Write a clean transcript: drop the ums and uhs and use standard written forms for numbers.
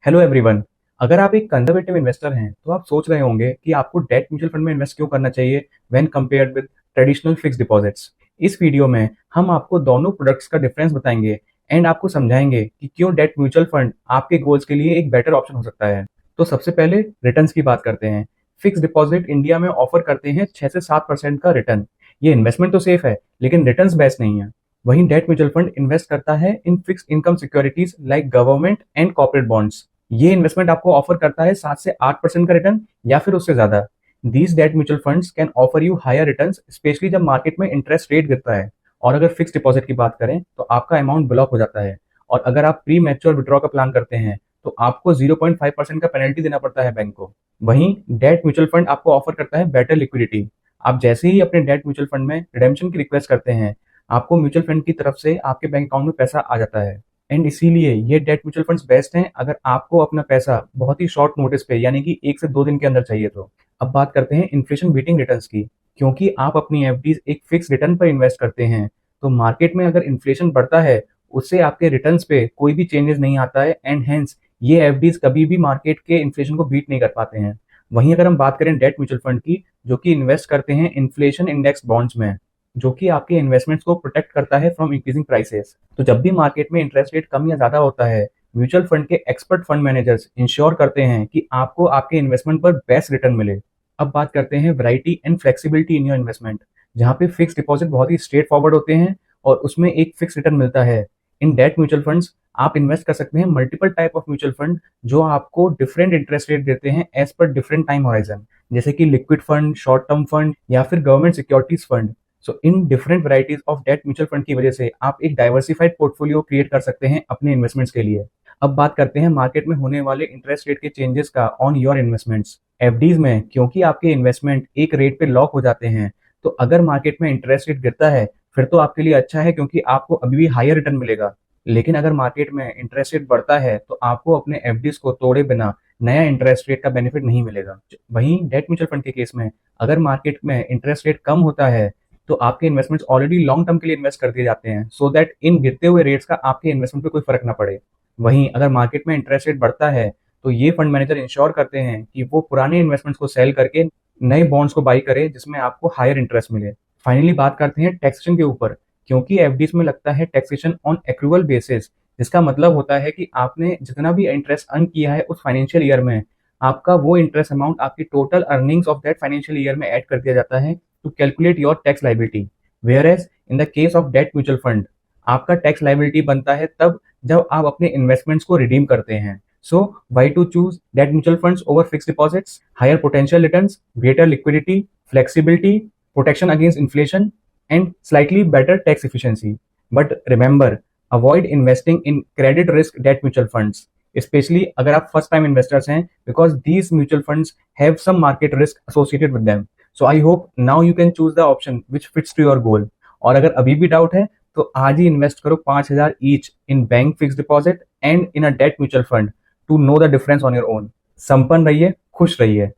Hello everyone. अगर आप एक कंजर्वेटिव इन्वेस्टर हैं तो आप सोच रहे होंगे कि आपको डेट म्यूचुअल फंड में इन्वेस्ट क्यों करना चाहिए when compared with traditional fixed deposits. इस वीडियो में हम आपको दोनों प्रोडक्ट्स का डिफरेंस बताएंगे एंड आपको समझाएंगे कि क्यों डेट म्यूचुअल फंड आपके गोल्स के लिए एक बेटर ऑप्शन हो सकता है। तो सबसे पहले रिटर्न्स की बात करते हैं। फिक्स डिपॉजिट इंडिया में ऑफर करते हैं 6 से 7% का रिटर्न। ये इन्वेस्टमेंट तो सेफ है लेकिन रिटर्न्स बेस्ट नहीं है। वहीं डेट म्यूचुअल फंड इन्वेस्ट करता है in fix income securities like government and corporate bonds. ये इन्वेस्टमेंट आपको ऑफर करता है 7 से 8% का रिटर्न या फिर उससे ज्यादा। These date mutual funds can offer you hire returns specially जब मार्केट में इंटरेस्ट रेट गिरता है। और अगर फिक्स डिपॉजिट की बात करें तो आपका अमाउंट ब्लॉक हो जाता है और अगर आप प्री मैच्योर विड्रॉ का प्लान करते हैं तो आपको 0.5% का पेनल्टी देना पड़ता है बैंक को। वहीं डेट म्यूचुअल फंड आपको ऑफर करता है बेटर लिक्विडिटी। आप जैसे ही अपने डेट म्यूचुअल फंड में रिडेम्पशन की रिक्वेस्ट करते हैं आपको म्यूचुअल फंड की तरफ से आपके बैंक अकाउंट में पैसा आ जाता है। एंड इसीलिए ये डेट म्यूचुअल फंड्स बेस्ट हैं अगर आपको अपना पैसा बहुत ही शॉर्ट नोटिस पे यानी कि 1 से 2 दिन के अंदर चाहिए तो। अब बात करते हैं इन्फ्लेशन बीटिंग रिटर्न्स की। क्योंकि आप अपनी एफडीज एक फिक्स रिटर्न पर इन्वेस्ट करते हैं तो मार्केट में अगर इन्फ्लेशन बढ़ता है उससे आपके रिटर्न्स पे कोई भी चेंजेस नहीं आता है एंड हेंस ये एफडीज कभी भी मार्केट के इन्फ्लेशन को बीट नहीं कर पाते हैं। वहीं अगर हम बात करें डेट म्यूचुअल फंड की जो कि इन्वेस्ट करते हैं इन्फ्लेशन इंडेक्स बॉन्ड्स में जो कि आपके इन्वेस्टमेंट्स को प्रोटेक्ट करता है फ्रॉम इंक्रीजिंग प्राइसेस। तो जब भी मार्केट में इंटरेस्ट रेट कम या ज्यादा होता है म्यूचुअल फंड के एक्सपर्ट फंड मैनेजर्स इंश्योर करते हैं कि आपको आपके इन्वेस्टमेंट पर बेस्ट रिटर्न मिले। अब बात करते हैं variety and flexibility in your investment, जहाँ पे फिक्स डिपॉजिट बहुत ही स्ट्रेट फॉरवर्ड होते हैं और उसमें एक फिक्स रिटर्न मिलता है। इन डेट म्यूचुअल फंड्स आप इन्वेस्ट कर सकते हैं multiple type of mutual fund जो आपको डिफरेंट इंटरेस्ट रेट देते हैं as per different time horizon, जैसे कि liquid fund, short term fund या फिर government securities fund. So in different varieties of debt mutual fund की वजह से आप एक डाइवर्सिफाइड पोर्टफोलियो क्रिएट कर सकते हैं अपने इन्वेस्टमेंट्स के लिए। अब बात करते हैं मार्केट में होने वाले इंटरेस्ट रेट के चेंजेस का ऑन योर इन्वेस्टमेंट्स। एफडीज में क्योंकि आपके इन्वेस्टमेंट एक रेट पे लॉक हो जाते हैं तो अगर मार्केट में इंटरेस्ट रेट गिरता है फिर तो आपके लिए अच्छा है क्योंकि आपको अभी भी हायर रिटर्न मिलेगा। लेकिन अगर मार्केट में इंटरेस्ट रेट बढ़ता है तो आपको अपने एफडीज को तोड़े बिना नया इंटरेस्ट रेट का बेनिफिट नहीं मिलेगा। वहीं डेट म्यूचुअल फंड के केस में अगर मार्केट में इंटरेस्ट रेट कम होता है तो आपके इन्वेस्टमेंट्स ऑलरेडी लॉन्ग टर्म के लिए इन्वेस्ट कर दिए जाते हैं सो दैट इन गिरते हुए रेट्स का आपके इन्वेस्टमेंट पे कोई फर्क ना पड़े। वहीं अगर मार्केट में इंटरेस्ट रेट बढ़ता है तो ये फंड मैनेजर इंश्योर करते हैं कि वो पुराने इन्वेस्टमेंट्स को सेल करके नए बॉन्ड्स को बाई करे जिसमें आपको हायर इंटरेस्ट मिले। फाइनली बात करते हैं टैक्सेशन के ऊपर। क्योंकि एफडीज में लगता है टैक्सेशन ऑन एक्रूवल बेसिस, जिसका मतलब होता है कि आपने जितना भी इंटरेस्ट अर्न किया है उस फाइनेंशियल ईयर में आपका वो इंटरेस्ट अमाउंट आपकी total earnings of that financial year में ऐड कर दिया जाता है to calculate your tax liability. Whereas in the case of debt mutual fund आपका टैक्स लाइबिलिटी बनता है तब जब आप अपने इन्वेस्टमेंट्स को रिडीम करते हैं। So why to choose debt mutual funds over fix deposits? Higher potential returns, greater liquidity, flexibility, protection against inflation and slightly better tax efficiency. But remember, avoid investing in credit risk debt mutual funds, especially अगर आप first time investors हैं, because these mutual funds have some market risk associated with them. So I hope now you can choose the option which fits to your goal. और अगर अभी भी doubt है तो आज ही इन्वेस्ट करो 5,000 each in bank fix deposit and in a debt mutual fund to know the difference on your own. संपन्न रहिए, खुश रहिए।